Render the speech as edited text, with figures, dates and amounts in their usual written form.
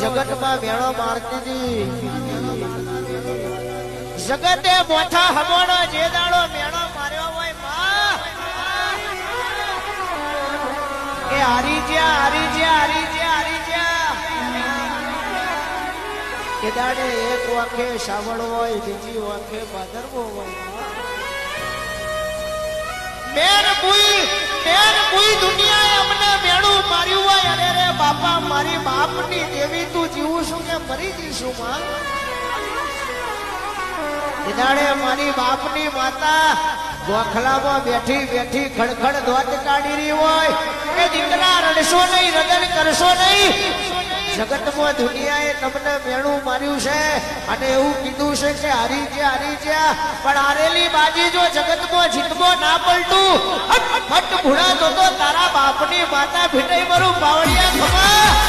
જગતમાં મેળો મારતી હતી જગતે મોથા હમોણો જે દાડો મેળો માર્યો હોય માં કે હારી જ્યા કે દાડે એક વાંખે સાવળ હોય બીજી વાંખે ભાદરવો હોય મેર બુઈ દુનિયાએ અમને મેળું માર્યું હોય અરે રે બાપા મારી બાપની દેવી તું જીવું છું કે મરી જઈશું માં દાડે મારી બાપની માતા ગોખલામાં બેઠી બેઠી ખડખડ ધોત કાઢી રહી હોય કે દીકરા રડશો નહીં રડન કરશો નહીં જગતમાં દુનિયાએ તમને મેળું માર્યું છે અને એવું કીધું છે કે હારી જ્યા પણ હારેલી બાજી જો જગતમાં જીતમાં ના પલટું ફટ ભૂડા તો તારા બાપની માતા ભીટાઈ મારું બાવળિયા ખબર